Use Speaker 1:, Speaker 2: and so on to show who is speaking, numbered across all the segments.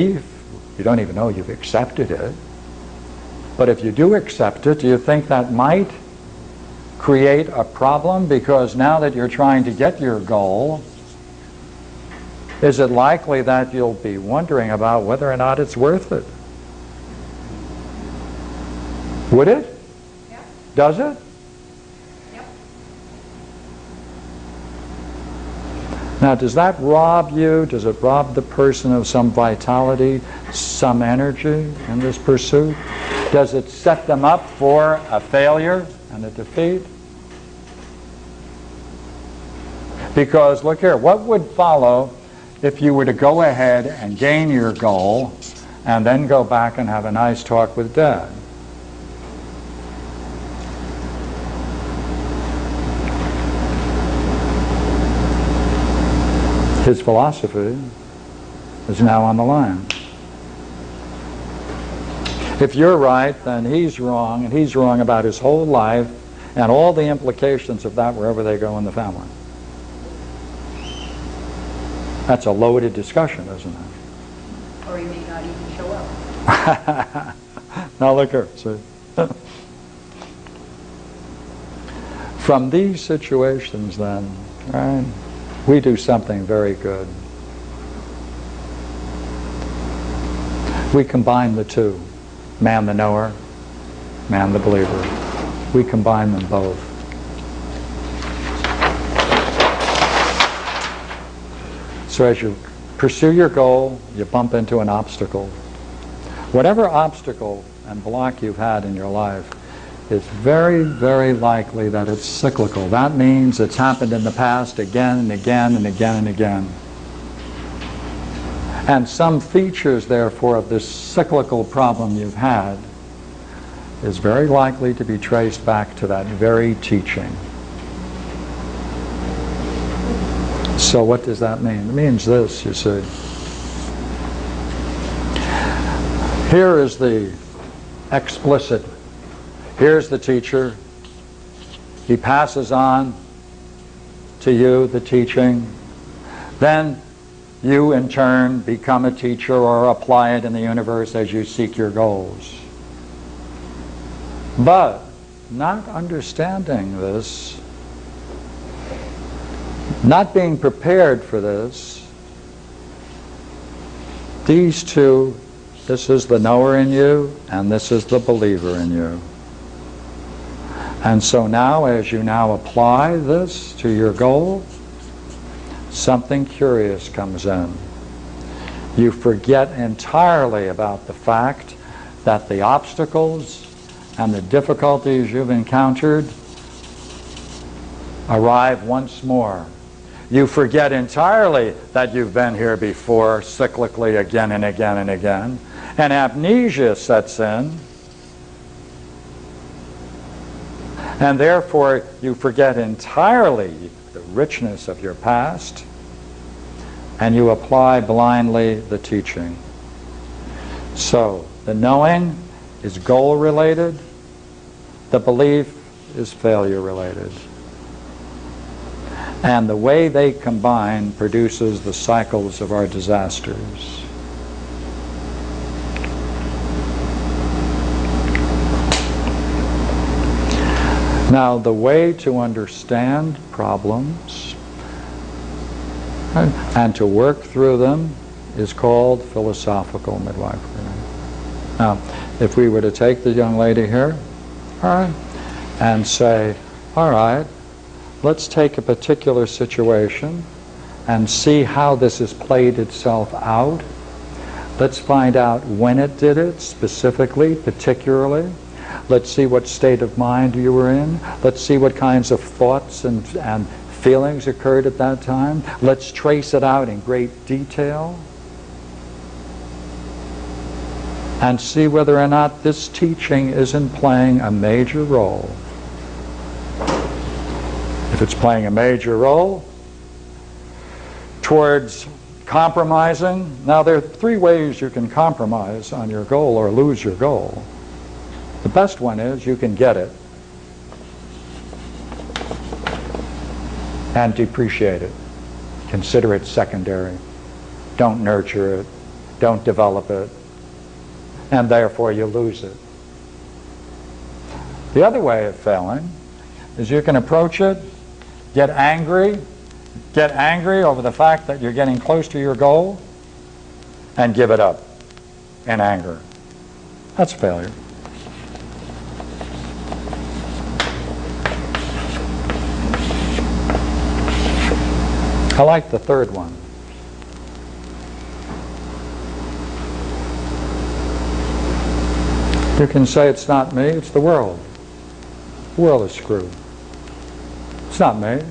Speaker 1: You don't even know you've accepted it. But if you do accept it, do you think that might create a problem? Because now that you're trying to get your goal, is it likely that you'll be wondering about whether or not it's worth it? Would it?
Speaker 2: Yeah.
Speaker 1: Does it?
Speaker 2: Yep.
Speaker 1: Now, does that rob you? Does it rob the person of some vitality, some energy in this pursuit? Does it set them up for a failure and a defeat? Because, look here, what would follow if you were to go ahead and gain your goal and then go back and have a nice talk with Dad? His philosophy is now on the line. If you're right, then he's wrong, and he's wrong about his whole life and all the implications of that wherever they go in the family. That's a loaded discussion, isn't it?
Speaker 2: Or he may not even show up.
Speaker 1: Now look here, see. From these situations then, right, we do something very good. We combine the two. Man the knower, man the believer. We combine them both. So as you pursue your goal, you bump into an obstacle. Whatever obstacle and block you've had in your life, it's very, very likely that it's cyclical. That means it's happened in the past again and again and again and again. And some features, therefore, of this cyclical problem you've had is very likely to be traced back to that very teaching. So what does that mean? It means this, you see. Here is the explicit. Here's the teacher. He passes on to you the teaching. Then you, in turn, become a teacher or apply it in the universe as you seek your goals. But not understanding this, not being prepared for this, these two, this is the knower in you and this is the believer in you. And so now, as you now apply this to your goal, something curious comes in. You forget entirely about the fact that the obstacles and the difficulties you've encountered arrive once more. You forget entirely that you've been here before, cyclically again and again and again, and amnesia sets in, and therefore you forget entirely the richness of your past, and you apply blindly the teaching. So the knowing is goal related, the belief is failure related. And the way they combine produces the cycles of our disasters. Now, the way to understand problems and to work through them is called philosophical midwifery. Now, if we were to take the young lady here, all right, and say, all right, let's take a particular situation and see how this has played itself out. Let's find out when it did it, specifically, particularly. Let's see what state of mind you were in. Let's see what kinds of thoughts and feelings occurred at that time. Let's trace it out in great detail and see whether or not this teaching isn't playing a major role. If it's playing a major role towards compromising, now there are three ways you can compromise on your goal or lose your goal. The best one is you can get it and depreciate it. Consider it secondary. Don't nurture it. don't develop it, and therefore you lose it. The other way of failing is you can approach it, get angry over the fact that you're getting close to your goal, and give it up in anger. That's failure. I like the third one. You can say it's not me, it's the world. The world is screwed. It's not me.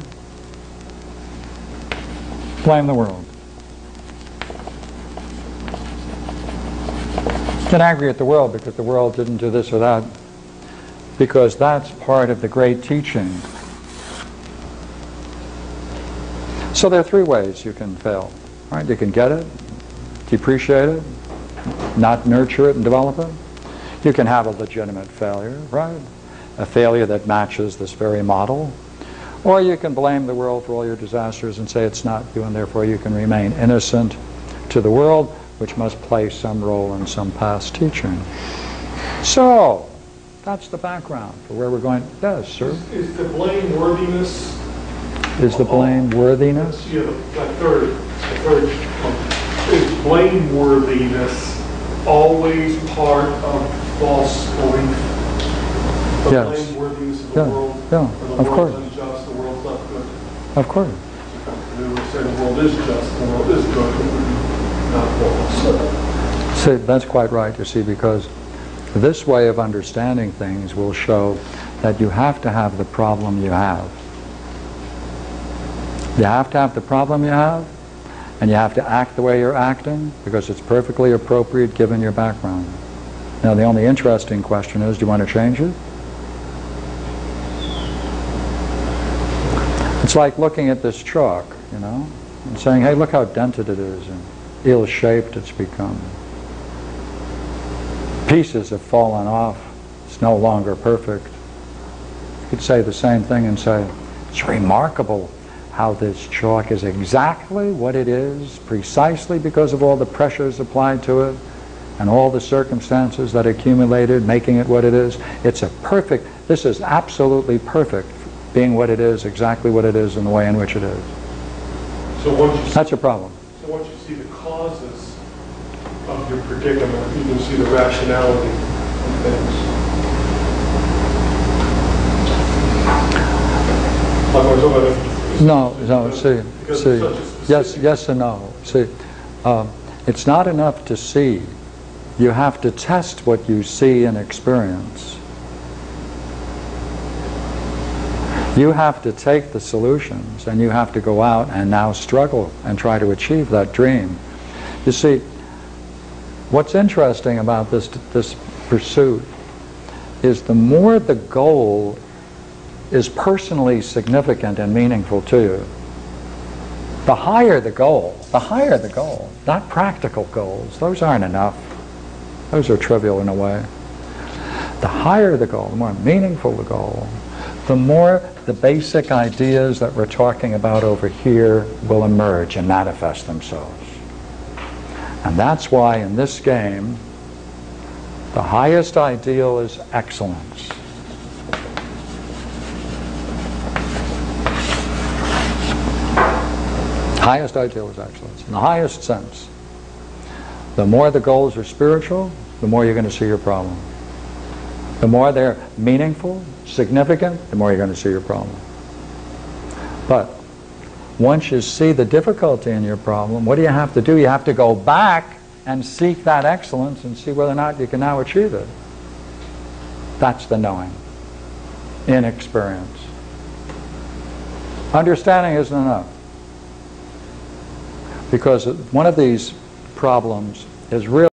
Speaker 1: Blame the world. Get angry at the world because the world didn't do this or that, because that's part of the great teaching. So there are three ways you can fail. Right? You can get it, depreciate it, not nurture it and develop it. You can have a legitimate failure, right? A failure that matches this very model. Or you can blame the world for all your disasters and say it's not you, and therefore you can remain innocent to the world, which must play some role in some past teaching. So, that's the background for where we're going. Yes, sir?
Speaker 3: Is the blameworthiness...
Speaker 1: Is the blameworthiness?
Speaker 3: Yeah, the third one. Is blameworthiness always part of false belief? The
Speaker 1: Yes.
Speaker 3: blameworthiness of the world?
Speaker 1: Yeah,
Speaker 3: Or the
Speaker 1: of course.
Speaker 3: world's unjust, the world's not good?
Speaker 1: Of course.
Speaker 3: We would say the world is just, the world is good, not false.
Speaker 1: See, that's quite right, you see, because this way of understanding things will show that you have to have the problem you have. You have to have the problem you have, and you have to act the way you're acting, because it's perfectly appropriate given your background. Now, the only interesting question is, do you want to change it? It's like looking at this chalk, you know, and saying, hey, look how dented it is, and ill-shaped it's become. Pieces have fallen off. It's no longer perfect. You could say the same thing and say, it's remarkable how this chalk is exactly what it is, precisely because of all the pressures applied to it and all the circumstances that accumulated, making it what it is. It's a perfect, this is absolutely perfect, being what it is, exactly what it is, in the way in which it is.
Speaker 3: So once you see,
Speaker 1: That's a problem.
Speaker 3: so once you see the causes of your predicament, you can see the rationality of things. Like I was talking about
Speaker 1: No, see,
Speaker 3: because it's such a specific-
Speaker 1: yes and no. See, it's not enough to see. You have to test what you see and experience. You have to take the solutions, and you have to go out and now struggle and try to achieve that dream. You see, what's interesting about this pursuit is the more the goal is personally significant and meaningful to you, the higher the goal, not practical goals. Those aren't enough. Those are trivial in a way. The higher the goal, the more meaningful the goal, the more the basic ideas that we're talking about over here will emerge and manifest themselves. And that's why in this game, the highest ideal is excellence. Highest ideal is excellence, in the highest sense. The more the goals are spiritual, the more you're going to see your problem. The more they're meaningful, significant, the more you're going to see your problem. But once you see the difficulty in your problem, what do you have to do? You have to go back and seek that excellence and see whether or not you can now achieve it. That's the knowing in experience. Understanding isn't enough. Because one of these problems is really